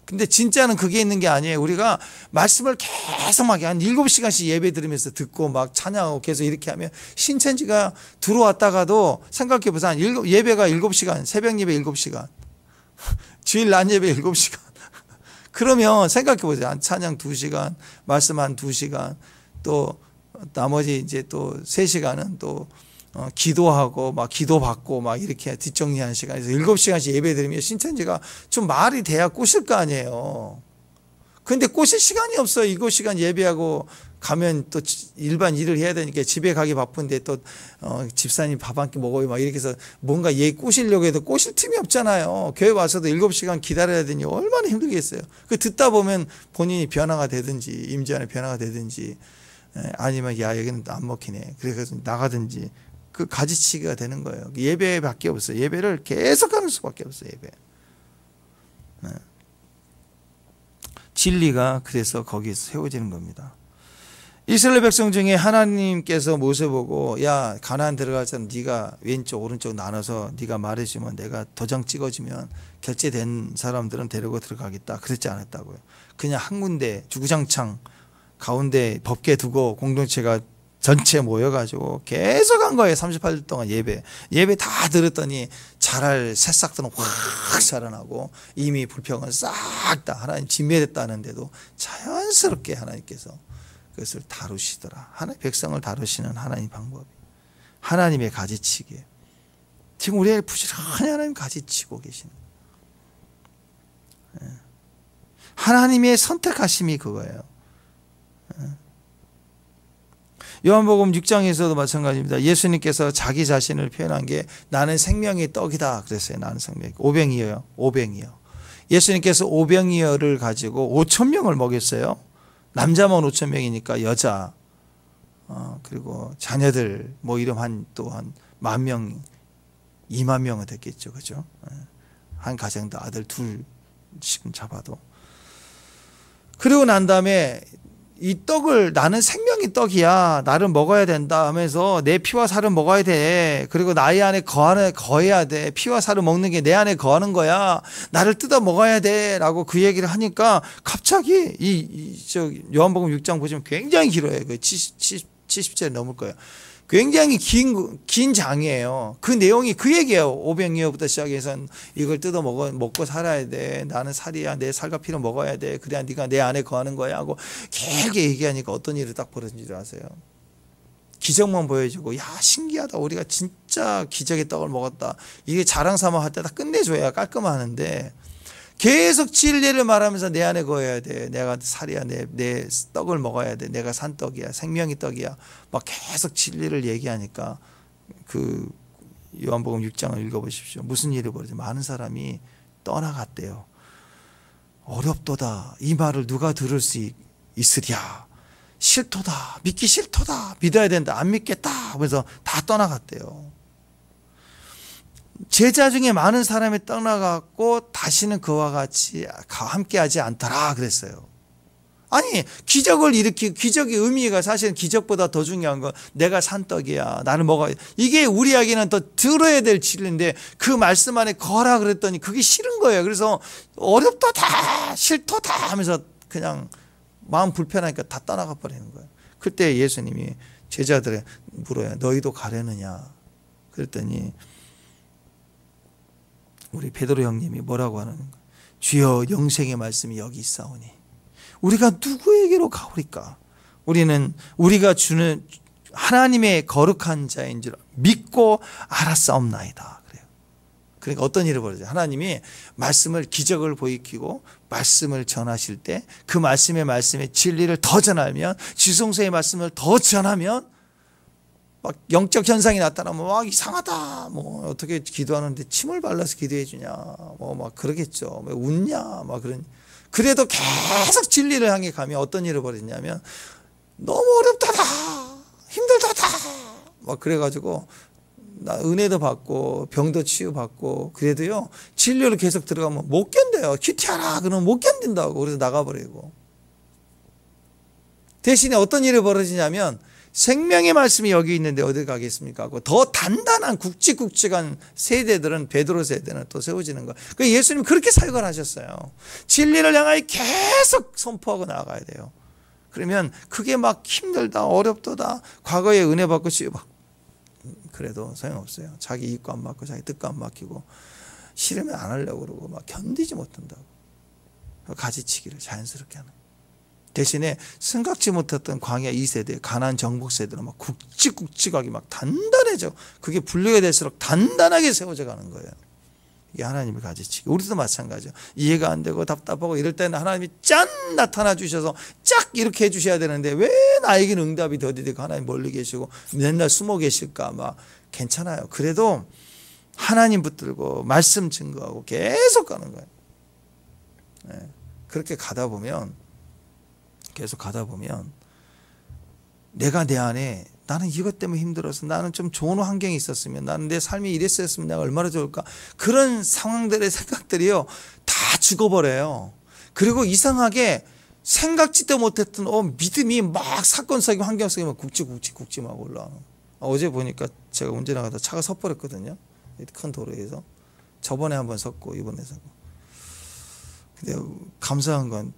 근데 진짜는 그게 있는 게 아니에요. 우리가 말씀을 계속 막 한 7시간씩 예배 들으면서 듣고 막 찬양하고 계속 이렇게 하면 신천지가 들어왔다가도 생각해 보세요. 예배가 7시간, 새벽 예배 7시간, 주일 낮 예배 7시간. 그러면 생각해 보세요. 찬양 2시간, 말씀 한 2시간, 또 나머지 이제 또 3시간은 또 기도하고 막 기도받고 막 이렇게 뒷정리하는 시간에서 7시간씩 예배 드리면 신천지가 좀 말이 돼야 꼬실 거 아니에요. 근데 꼬실 시간이 없어요. 7시간 예배하고 가면 또 일반 일을 해야 되니까 집에 가기 바쁜데 또 집사님 밥 한 끼 먹어요 막 이렇게 해서 뭔가 얘 꼬시려고 해도 꼬실 틈이 없잖아요. 교회 와서도 7시간 기다려야 되니 얼마나 힘들겠어요. 그 듣다 보면 본인이 변화가 되든지 임재 안에 변화가 되든지 아니면 야 여기는 안 먹히네 그래서 나가든지 그 가지치기가 되는 거예요. 예배밖에 없어요. 예배를 계속 하는 수밖에 없어요. 예배. 진리가 그래서 거기에 세워지는 겁니다. 이스라엘 백성 중에 하나님께서 모세 보고 야 가나안 들어가서 네가 왼쪽 오른쪽 나눠서 네가 말해주면 내가 도장 찍어주면 결제된 사람들은 데리고 들어가겠다 그랬지 않았다고요. 그냥 한 군데 주구장창 가운데 법궤 두고 공동체가 전체 모여가지고 계속 한 거예요. 38일 동안 예배 다 들었더니 자랄 새싹들은 확 자라나고 이미 불평은 싹 다 하나님 진멸했다는데도 자연스럽게 하나님께서 그것을 다루시더라. 하나님 백성을 다루시는 하나님 방법이 하나님의 가지치기. 지금 우리의 부지런히 하나님 가지치고 계시는 하나님의 선택하심이 그거예요. 요한복음 6장에서도 마찬가지입니다. 예수님께서 자기 자신을 표현한 게 나는 생명의 떡이다 그랬어요. 나는 생명의 오병이어요. 오병이어. 예수님께서 오병이어를 가지고 5,000명을 먹였어요. 남자만 5,000명이니까 여자 그리고 자녀들 뭐 이름 한 10,000명 20,000명은 됐겠죠. 그죠? 한 가정도 아들 둘 지금 잡아도. 그리고 난 다음에 이 떡을 나는 생명의 떡이야. 나를 먹어야 된다 하면서 내 피와 살을 먹어야 돼. 그리고 나의 안에 거해야 돼. 피와 살을 먹는 게 내 안에 거하는 거야. 나를 뜯어 먹어야 돼. 라고 그 얘기를 하니까 갑자기 요한복음 6장 보시면 굉장히 길어요. 그 70절 넘을 거예요. 굉장히 긴 장이에요. 그 내용이 그 얘기예요. 오병이어부터 시작해서 이걸 뜯어 먹고 살아야 돼. 나는 살이야. 내 살과 피를 먹어야 돼. 그래야 네가 내 안에 거하는 거야 하고 길게 얘기하니까 어떤 일이 딱 벌어진 줄 아세요? 기적만 보여주고 야 신기하다. 우리가 진짜 기적의 떡을 먹었다. 이게 자랑 삼아 할 때 다 끝내줘야 깔끔하는데 계속 진리를 말하면서 내 안에 거해야 돼. 내가 살이야. 내 떡을 먹어야 돼. 내가 산 떡이야. 생명의 떡이야. 막 계속 진리를 얘기하니까 그 요한복음 6장을 읽어보십시오. 무슨 일이 벌어져? 많은 사람이 떠나갔대요. 어렵도다. 이 말을 누가 들을 수 있으랴. 싫도다. 믿기 싫도다. 믿어야 된다. 안 믿겠다. 그래서 다 떠나갔대요. 제자 중에 많은 사람이 떠나갔고 다시는 그와 같이 함께하지 않더라 그랬어요. 아니 기적을 일으키고 기적의 의미가 사실은 기적보다 더 중요한 건 내가 산 떡이야. 나를 먹어야 돼. 이게 우리에게는 더 들어야 될 진리인데 그 말씀 안에 거라 그랬더니 그게 싫은 거예요. 그래서 어렵도다 싫도다 하면서 그냥 마음 불편하니까 다 떠나가 버리는 거예요. 그때 예수님이 제자들에 물어요. 너희도 가려느냐. 그랬더니 우리 베드로 형님이 뭐라고 하는 거예요? 주여 영생의 말씀이 여기 있사오니 우리가 누구에게로 가오리까? 우리가 주는 하나님의 거룩한 자인 줄 믿고 알았사옵나이다. 그래요. 그러니까 어떤 일을 벌어져요? 하나님이 말씀을 기적을 보이키고 말씀을 전하실 때 그 말씀의 진리를 더 전하면 지성서의 말씀을 더 전하면 막 영적 현상이 나타나면 막 이상하다. 뭐 어떻게 기도하는데 침을 발라서 기도해 주냐. 뭐 막 그러겠죠. 왜 웃냐. 막 그래도 계속 진리를 향해 가면 어떤 일을 벌이냐면 너무 어렵다다. 힘들다다. 막 그래가지고 나 은혜도 받고 병도 치유받고 그래도요 진료를 계속 들어가면 못 견뎌요. 큐티하라 그러면 못 견딘다고. 그래서 나가버리고 대신에 어떤 일이 벌어지냐면 생명의 말씀이 여기 있는데 어디 가겠습니까? 하고 더 단단한 굵직굵직한 세대들은 베드로 세대는 또 세워지는 거예요. 그러니까 예수님 그렇게 사역을 하셨어요. 진리를 향하여 계속 선포하고 나아가야 돼요. 그러면 그게 막 힘들다 어렵다 과거에 은혜 받고 치유받고 그래도 소용없어요. 자기 입도 안 막고 자기 뜻도 안 막히고 싫으면 안 하려고 그러고 막 견디지 못한다고. 가지치기를 자연스럽게 하는. 대신에 생각지 못했던 광야 2세대 가나안 정복 세대는 막 굵직굵직하게 막 단단해져. 그게 분류가 될수록 단단하게 세워져 가는 거예요. 이게 하나님의 가지치기. 우리도 마찬가지죠. 이해가 안 되고 답답하고 이럴 때는 하나님이 짠 나타나 주셔서 쫙 이렇게 해주셔야 되는데 왜 나에게는 응답이 더디되고 하나님 멀리 계시고 맨날 숨어 계실까. 막 괜찮아요. 그래도 하나님 붙들고 말씀 증거하고 계속 가는 거예요. 네. 그렇게 가다 보면 계속 가다 보면 내가 내 안에 나는 이것 때문에 힘들어서 나는 좀 좋은 환경이 있었으면 나는 내 삶이 이랬었으면 내가 얼마나 좋을까. 그런 상황들의 생각들이요 다 죽어버려요. 그리고 이상하게 생각지도 못했던 믿음이 막 사건 사기 환경 속에 막 굵직굵직 막 올라오는. 어제 보니까 제가 운전하다가 차가 섰버렸거든요. 큰 도로에서. 저번에 한번 섰고 이번에 섰고. 근데 감사한 건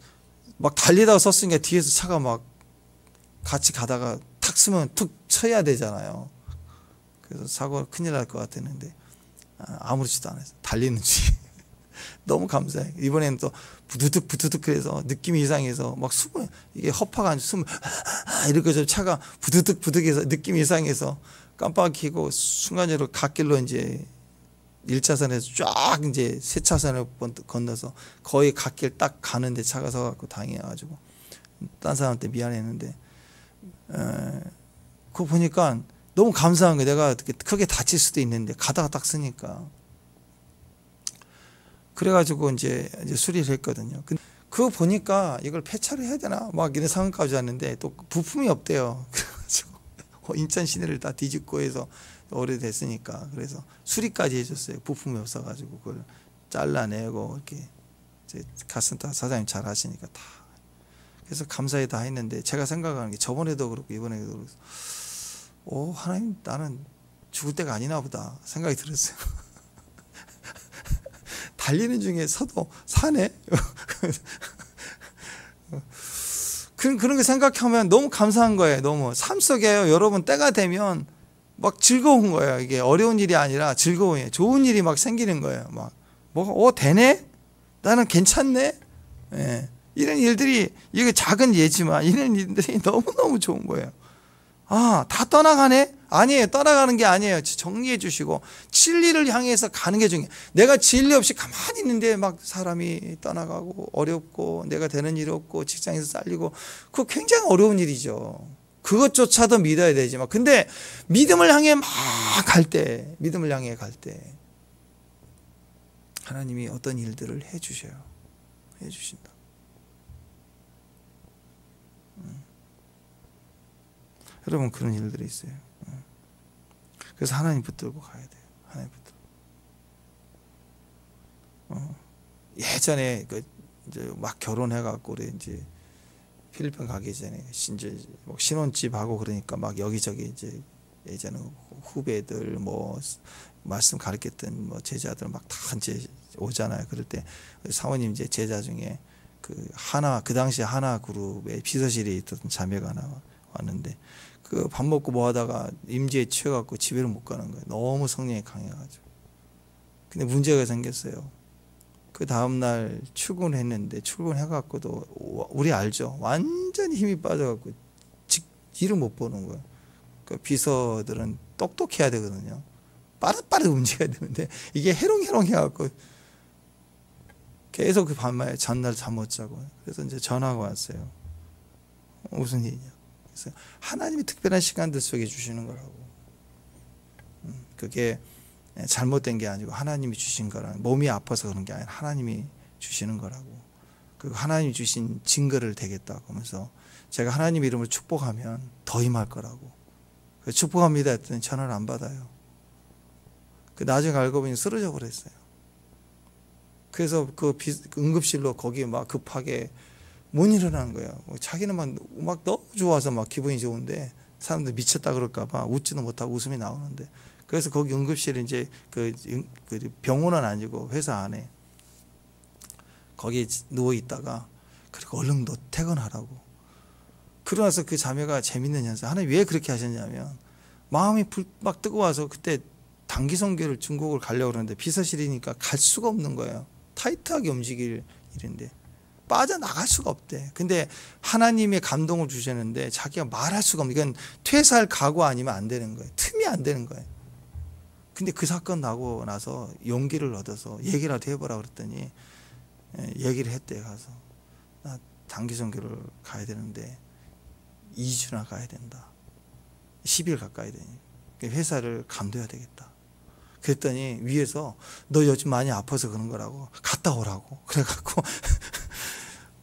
막 달리다가 섰으니까 뒤에서 차가 막 같이 가다가 탁 쓰면 툭 쳐야 되잖아요. 그래서 사고가 큰일 날 것 같았는데 아무렇지도 않아서 달리는지 너무 감사해요. 이번에는 또 부두둑 그래서 느낌이 이상해서 막 숨을 이게 허파가 안 숨을 이렇게 해서 차가 부두둑해서 느낌이 이상해서 깜빡 켜고 순간적으로 갓길로 이제 1차선에서 쫙 이제 세 차선을 건너서 거의 갓길 딱 가는데 차가 서갖고 당해가지고 딴 사람한테 미안했는데 그거 보니까 너무 감사한 거예요. 내가 크게 다칠 수도 있는데 가다가 딱 쓰니까 그래가지고 이제 수리를 했거든요. 그거 보니까 이걸 폐차를 해야 되나 막 이런 상황까지 왔는데 또 부품이 없대요. 그래가지고 인천 시내를 다 뒤집고 해서 오래됐으니까 그래서 수리까지 해줬어요. 부품이 없어가지고 그걸 잘라내고 이렇게 가슴다 사장님 잘 하시니까 다 그래서 감사히 다 했는데 제가 생각하는 게 저번에도 그렇고 이번에도 그렇고 하나님 나는 죽을 때가 아니나 보다 생각이 들었어요. 달리는 중에서도 사네. 그런 거 생각하면 너무 감사한 거예요. 너무 삶 속에 여러분 때가 되면 막 즐거운 거예요. 이게 어려운 일이 아니라 즐거워요. 좋은 일이 막 생기는 거예요. 막 되네? 나는 괜찮네? 예. 이런 일들이 이게 작은 예지만 이런 일들이 너무너무 좋은 거예요. 다 떠나가네? 아니에요. 떠나가는 게 아니에요. 정리해 주시고 진리를 향해서 가는 게 중요해요. 내가 진리 없이 가만히 있는데 막 사람이 떠나가고 어렵고 내가 되는 일이 없고 직장에서 잘리고 그거 굉장히 어려운 일이죠. 그것조차도 믿어야 되지만 근데 믿음을 향해 막 믿음을 향해 갈 때 하나님이 어떤 일들을 해주셔요. 해주신다. 여러분 그런 일들이 있어요. 그래서 하나님 붙들고 가야 돼요. 하나님 붙들고. 예전에 이제 막 결혼해갖고 우리 이제 필리핀 가기 전에 이제 뭐 신혼집 하고 그러니까 막 여기저기 이제 예전에 후배들 뭐 말씀 가르쳤던 뭐 제자들 막 다 이제 오잖아요. 그럴 때 사모님 이제 제자 중에 그 당시 하나 그룹의 비서실에 있던 자매가 하나 왔는데 그 밥 먹고 뭐 하다가 임지에 취해갖고 집에를 못 가는 거예요. 너무 성령이 강해가지고. 근데 문제가 생겼어요. 그 다음날 출근했는데 출근해갖고도 우리 알죠? 완전히 힘이 빠져갖고 뒤를 못 보는 거예요. 그 비서들은 똑똑해야 되거든요. 빠르빠르 움직여야 되는데 이게 해롱해롱 해갖고 계속 그 밤에 전날 잠 못 자고 그래서 이제 전화가 왔어요. 무슨 일이냐? 그래서 하나님이 특별한 시간들 속에 주시는 거라고. 그게 잘못된 게 아니고 하나님이 주신 거라. 몸이 아파서 그런 게 아니라 하나님이 주시는 거라고. 그 하나님이 주신 증거를 되겠다고 하면서 제가 하나님 이름을 축복하면 더 임할 거라고. 축복합니다 했더니 전화를 안 받아요. 나중에 알고 보니 쓰러져 버렸어요. 그래서 그 응급실로 거기 막 급하게 못 일어나는 거예요. 자기는 막 너무 좋아서 막 기분이 좋은데 사람들 미쳤다 그럴까 봐 웃지도 못하고 웃음이 나오는데 그래서 거기 응급실에 이제 그 병원은 아니고 회사 안에 거기에 누워 있다가 그리고 얼른 너 퇴근하라고. 그러고 나서 그 자매가 재밌는 현상. 하나님 왜 그렇게 하셨냐면 마음이 막 뜨거워서 그때 단기 선교를 중국을 가려고 그러는데 비서실이니까 갈 수가 없는 거예요. 타이트하게 움직일 일인데 빠져나갈 수가 없대. 근데 하나님의 감동을 주셨는데 자기가 말할 수가 없는, 이건 퇴사할 각오 아니면 안 되는 거예요. 틈이 안 되는 거예요. 근데 그 사건 나고 나서 용기를 얻어서 얘기라도 해보라 그랬더니 얘기를 했대. 가서 나 단기 선교를 가야 되는데 2주나 가야 된다. 10일 가까이 되니 회사를 감둬야 되겠다. 그랬더니 위에서 너 요즘 많이 아파서 그런 거라고, 갔다 오라고 그래갖고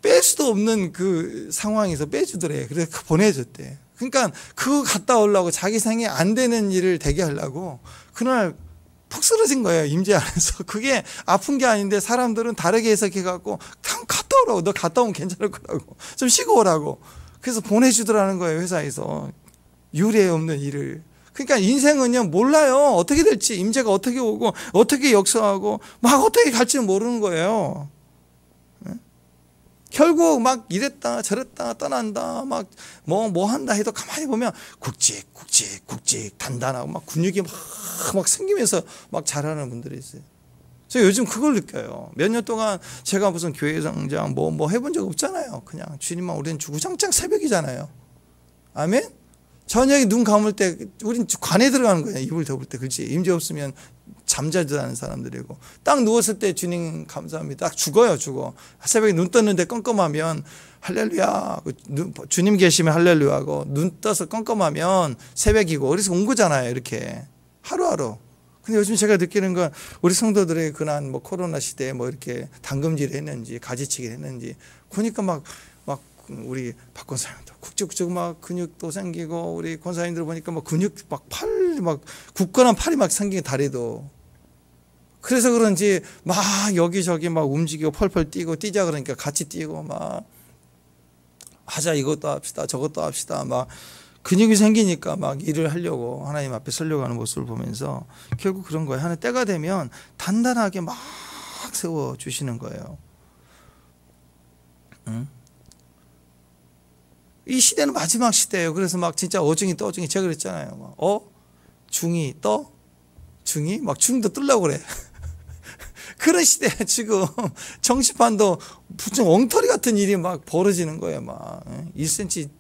뺄 수도 없는 그 상황에서 빼주더래. 그래서 보내줬대. 그러니까 그거 갔다 오려고, 자기 생에 안 되는 일을 되게 하려고 그날 푹 쓰러진 거예요, 임재 안에서. 그게 아픈 게 아닌데 사람들은 다르게 해석해갖고 그냥 갔다 오라고, 너 갔다 오면 괜찮을 거라고, 좀 쉬고 오라고. 그래서 보내주더라는 거예요, 회사에서. 유례 없는 일을. 그러니까 인생은요, 몰라요. 어떻게 될지, 임재가 어떻게 오고 어떻게 역사하고 막 어떻게 갈지 모르는 거예요. 결국 막 이랬다 저랬다 떠난다 막 뭐 한다 해도 가만히 보면 굵직 단단하고 막 근육이 막 생기면서 막 자라는 분들이 있어요. 저 요즘 그걸 느껴요. 몇 년 동안 제가 무슨 교회 성장 뭐 해본 적 없잖아요. 그냥 주님만, 우리는 주구장창 새벽이잖아요. 아멘? 저녁에 눈 감을 때 우린 관에 들어가는 거예요. 이불 덮을 때. 그렇지. 임재 없으면 잠자지도 않은 사람들이고, 딱 누웠을 때 주님 감사합니다. 딱 죽어요. 새벽에 눈 떴는데 껌껌하면 할렐루야, 주님 계시면 할렐루야고, 눈 떠서 껌껌하면 새벽이고. 그래서 온 거잖아요. 이렇게 하루하루. 근데 요즘 제가 느끼는 건 우리 성도들의 그난 뭐 코로나 시대에 뭐 이렇게 당금질을 했는지 가지치기를 했는지 보니까 막 우리 박 권사님도 굵직굵직 막 근육도 생기고, 우리 권사님들 보니까 막 근육 막 굳건한 팔이 막 생기고, 다리도. 그래서 그런지 막 여기저기 막 움직이고 펄펄 뛰고, 뛰자 그러니까 같이 뛰고, 막 하자, 이것도 합시다 저것도 합시다, 막 근육이 생기니까 막 일을 하려고 하나님 앞에 서려고 하는 모습을 보면서 결국 그런 거예요. 하나님 때가 되면 단단하게 막 세워주시는 거예요. 응? 이 시대는 마지막 시대예요. 그래서 막 진짜 어중이 떠중이, 제가 그랬잖아요. 중이 떠? 중이? 막 중도 뜨려고 그래. 그런 시대야 지금. 정치판도 무슨 엉터리 같은 일이 막 벌어지는 거예요. 막 1cm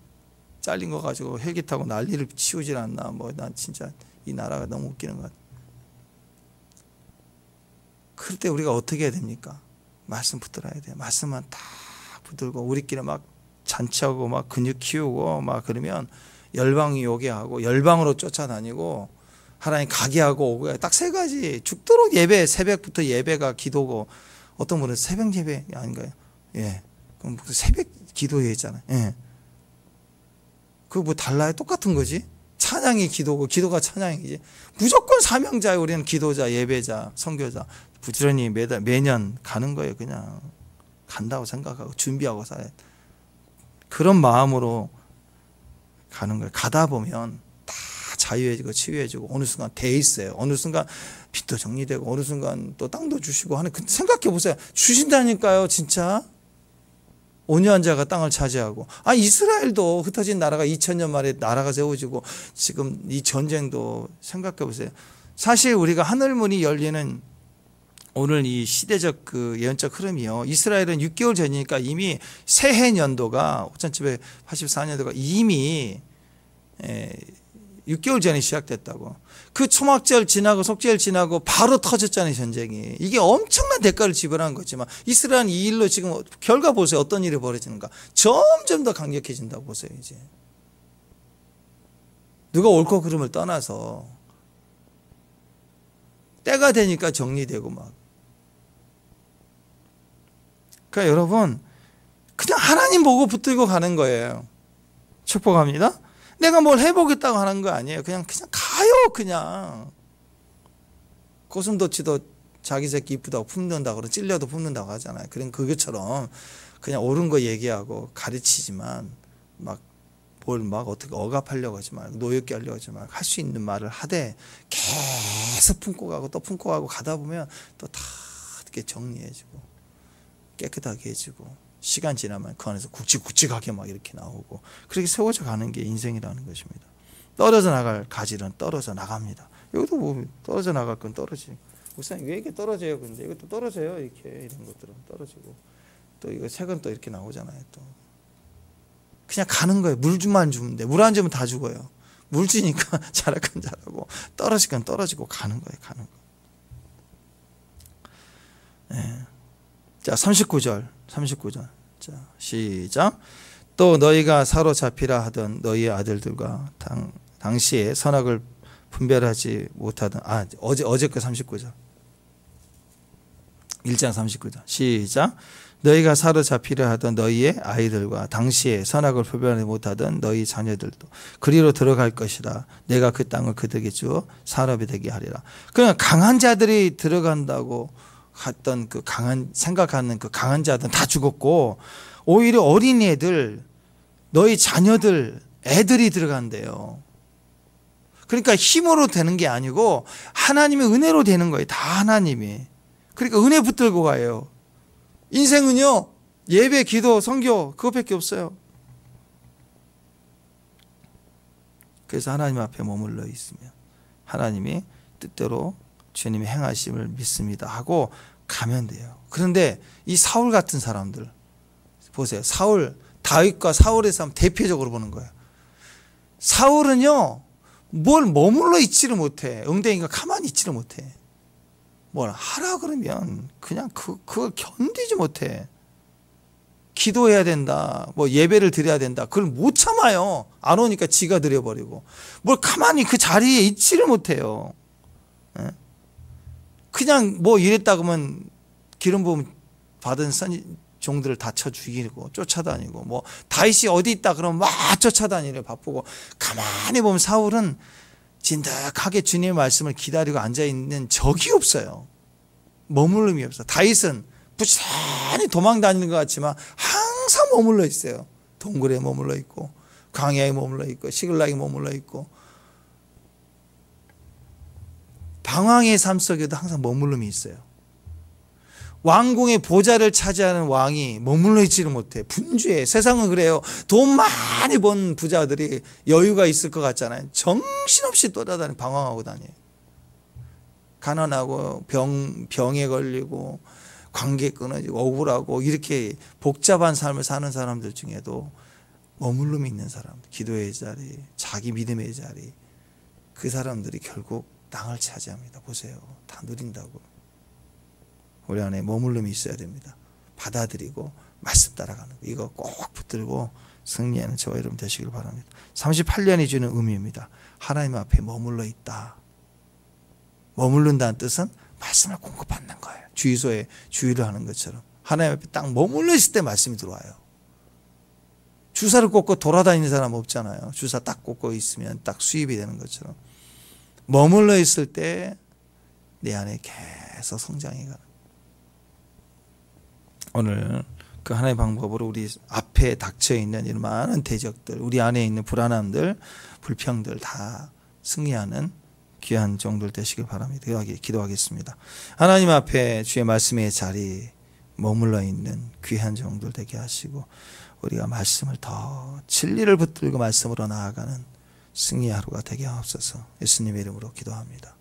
잘린 거 가지고 헬기 타고 난리를 치우질 않나. 난 진짜 이 나라가 너무 웃기는 것 같아. 그럴 때 우리가 어떻게 해야 됩니까? 말씀 붙들어야 돼. 말씀만 다 붙들고 우리끼리 막 잔치하고 막 근육 키우고 막 그러면 열방이 오게 하고, 열방으로 쫓아다니고, 하나님 가게 하고 오고, 딱 세 가지. 죽도록 예배, 새벽부터 예배가 기도고. 어떤 분은 새벽 예배 아닌가요? 예. 그럼 새벽 기도회잖아요. 예. 그거 뭐 달라요? 똑같은 거지. 찬양이 기도고 기도가 찬양이지. 무조건 사명자예요. 우리는 기도자, 예배자, 선교자. 부지런히 매년 가는 거예요. 그냥 간다고 생각하고 준비하고 살아야 돼. 그런 마음으로 가는 거예요. 가다 보면 다 자유해지고 치유해지고, 어느 순간 돼 있어요. 어느 순간 빚도 정리되고, 어느 순간 또 땅도 주시고 하는. 생각해 보세요. 주신다니까요, 진짜. 온유한 자가 땅을 차지하고. 이스라엘도 흩어진 나라가 2000년 만에 나라가 세워지고, 지금 이 전쟁도 생각해 보세요. 사실 우리가 하늘문이 열리는 오늘 이 시대적 그 예언적 흐름이요. 이스라엘은 6개월 전이니까 이미 새해 년도가 5784년도가 이미 6개월 전에 시작됐다고. 그 초막절 지나고 속절 지나고 바로 터졌잖아요, 전쟁이. 이게 엄청난 대가를 지불한 거지만 이스라엘은 이 일로 지금 결과 보세요. 어떤 일이 벌어지는가. 점점 더 강력해진다고 보세요, 이제. 누가 옳고 그름을 떠나서 때가 되니까 정리되고 막. 그러니까 여러분, 그냥 하나님 보고 붙들고 가는 거예요. 축복합니다. 내가 뭘 해보겠다고 하는 거 아니에요. 그냥 가요, 그냥. 고슴도치도 자기 새끼 이쁘다고 품는다고, 그러고 찔려도 품는다고 하잖아요. 그것처럼 그냥 옳은 거 얘기하고 가르치지만 막 어떻게 억압하려고 하지 말고, 노엽게 하려고 하지 말고, 할 수 있는 말을 하되 계속 품고 가고 또 품고 가고 가다 보면 또 다 이렇게 정리해지고 깨끗하게 해지고, 시간 지나면 그 안에서 굵직굵직하게 막 이렇게 나오고, 그렇게 세워져 가는 게 인생이라는 것입니다. 떨어져 나갈 가지는 떨어져 나갑니다. 여기도 뭐 떨어져 나갈 건 떨어지고, 목사님 왜 이렇게 떨어져요? 근데 이것도 떨어져요. 이렇게 이런 것들은 떨어지고, 또 이거 책은 또 이렇게 나오잖아요. 또 그냥 가는 거예요. 물만 주면 돼. 물 안 주면 다 죽어요. 물 주니까 자랄 건 자라고 떨어질 건 떨어지고 가는 거예요. 가는 거. 네. 자, 39절. 자, 시작. 또 너희가 사로잡히라 하던 너희의 아들들과 당시에 선악을 분별하지 못하던 어제 그 39절. 1장 39절. 시작. 너희가 사로잡히려 하던 너희의 아이들과 당시에 선악을 분별하지 못하던 너희 자녀들도 그리로 들어갈 것이라. 내가 그 땅을 그들에게 주어 산업이 되게 하리라. 그러니까 강한 자들이 들어간다고 했던 그 생각하는 그 강한 자들은 다 죽었고, 오히려 어린이들, 너희 자녀들, 애들이 들어간대요. 그러니까 힘으로 되는 게 아니고 하나님의 은혜로 되는 거예요. 다 하나님이. 그러니까 은혜 붙들고 가요. 인생은요, 예배, 기도, 선교 그것밖에 없어요. 그래서 하나님 앞에 머물러 있으면 하나님이 뜻대로 주님의 행하심을 믿습니다 하고 가면 돼요. 그런데 이 사울 같은 사람들 보세요. 다윗과 사울의 삶 대표적으로 보는 거예요. 사울은요, 뭘 머물러 있지를 못해. 응대인가 가만히 있지를 못해. 뭘 하라 그러면 그냥 그걸 견디지 못해. 기도해야 된다, 뭐 예배를 드려야 된다, 그걸 못 참아요. 안 오니까 지가 드려버리고. 뭘 가만히 그 자리에 있지를 못해요. 그냥 뭐 이랬다 그러면 기름 부음 받은 종들을 다 쳐 죽이고 쫓아다니고, 뭐 다윗이 어디 있다 그러면 막 쫓아다니려 바쁘고. 가만히 보면 사울은 진득하게 주님의 말씀을 기다리고 앉아있는 적이 없어요. 머물름이 없어. 다윗은 부지런히 도망다니는 것 같지만 항상 머물러 있어요. 동굴에 머물러 있고, 광야에 머물러 있고, 시글락에 머물러 있고, 방황의 삶 속에도 항상 머물름이 있어요. 왕궁의 보좌를 차지하는 왕이 머물러 있지를 못해. 분주해. 세상은 그래요. 돈 많이 번 부자들이 여유가 있을 것 같잖아요. 정신없이 돌아다니고 방황하고 다녀요. 가난하고 병에 걸리고 관계 끊어지고 억울하고 이렇게 복잡한 삶을 사는 사람들 중에도 머물름이 있는 사람들, 기도의 자리, 자기 믿음의 자리, 그 사람들이 결국 땅을 차지합니다. 보세요. 다 누린다고. 우리 안에 머물름이 있어야 됩니다. 받아들이고 말씀 따라가는 거. 이거 꼭 붙들고 승리하는 저와 여러분 되시길 바랍니다. 38년이 주는 의미입니다. 하나님 앞에 머물러 있다. 머물른다는 뜻은 말씀을 공급받는 거예요. 주유소에 주유를 하는 것처럼 하나님 앞에 딱 머물러 있을 때 말씀이 들어와요. 주사를 꽂고 돌아다니는 사람 없잖아요. 주사 딱 꽂고 있으면 딱 수입이 되는 것처럼 머물러 있을 때 내 안에 계속 성장이 가는. 오늘 그 하나의 방법으로 우리 앞에 닥쳐 있는 이런 많은 대적들, 우리 안에 있는 불안함들, 불평들 다 승리하는 귀한 종들 되시길 바랍니다. 기도하겠습니다. 하나님 앞에 주의 말씀의 자리 머물러 있는 귀한 종들 되게 하시고, 우리가 말씀을 더 진리를 붙들고 말씀으로 나아가는 승리의 하루가 되게 하옵소서. 예수님의 이름으로 기도합니다.